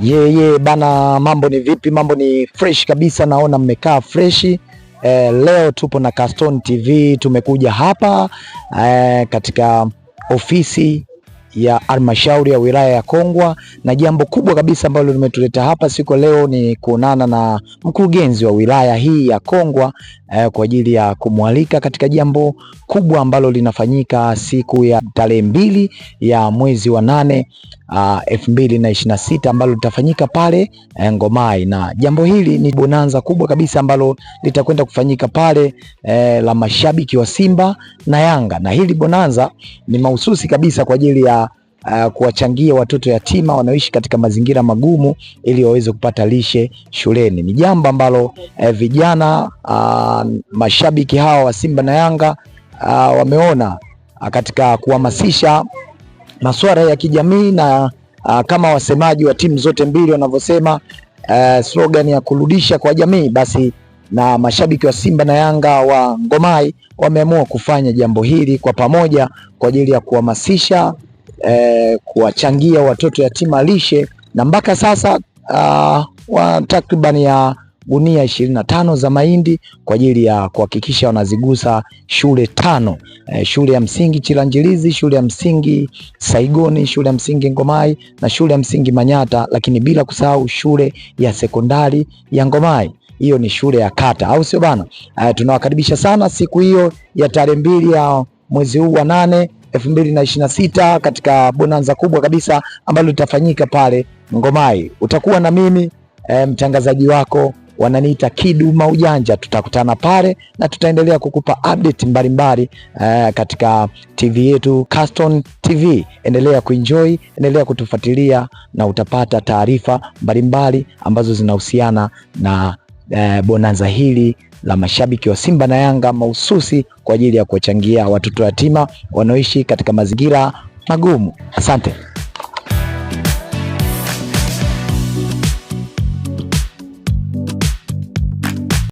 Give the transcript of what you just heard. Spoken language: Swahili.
Bana, mambo ni vipi? Mambo ni fresh kabisa, naona mmekaa freshi. Leo tupo na Caston TV, tumekuja hapa katika ofisi ya halmashauri ya wilaya ya Kongwa, na jambo kubwa kabisa ambalo limetuleta hapa siku leo ni kuonana na mkurugenzi wa wilaya hii ya Kongwa kwa ajili ya kumwalika katika jambo kubwa ambalo linafanyika siku ya tarehe 2 ya mwezi wa 8 2026 ambalo litafanyika pale Ngomai, na jambo hili ni bonanza kubwa kabisa ambalo litakwenda kufanyika pale la mashabiki wa Simba na Yanga, na hili bonanza ni mahususi kabisa kwa ajili ya kuwachangia watoto yatima wanaoishi katika mazingira magumu ili waweze kupata lishe shuleni. Ni jambo ambalo vijana mashabiki hawa wa Simba na Yanga wameona katika kuhamasisha masuala ya kijamii, na kama wasemaji wa timu zote mbili wanavyosema slogan ya kurudisha kwa jamii, basi na mashabiki wa Simba na Yanga wa Ngomai wameamua kufanya jambo hili kwa pamoja kwa ajili ya kuhamasisha kuwachangia watoto yatima lishe, na mpaka sasa wa takriban ya gunia 25 za mahindi kwa ajili ya kuhakikisha wanazigusa shule 5, shule ya msingi Chilanjilizi, shule ya msingi Saigoni, shule ya msingi Ngomai na shule ya msingi Manyata, lakini bila kusahau shule ya sekondari ya Ngomai. Hiyo ni shule ya kata, au sio bana? Tunawakaribisha sana siku hiyo ya tarehe 2 ya mwezi huu wa 8 2026 katika bonanza kubwa kabisa ambalo litafanyika pale Ngomai. Utakuwa na mimi mtangazaji wako, wananiita Kidu Maujanja. Tutakutana pale na tutaendelea kukupa update mbalimbali katika TV yetu Caston TV. Endelea kuenjoy, endelea kutufuatilia na utapata taarifa mbalimbali ambazo zinahusiana na bonanza hili la mashabiki wa Simba na Yanga mahususi kwa ajili ya kuwachangia watoto yatima wanaoishi katika mazingira magumu. Asante.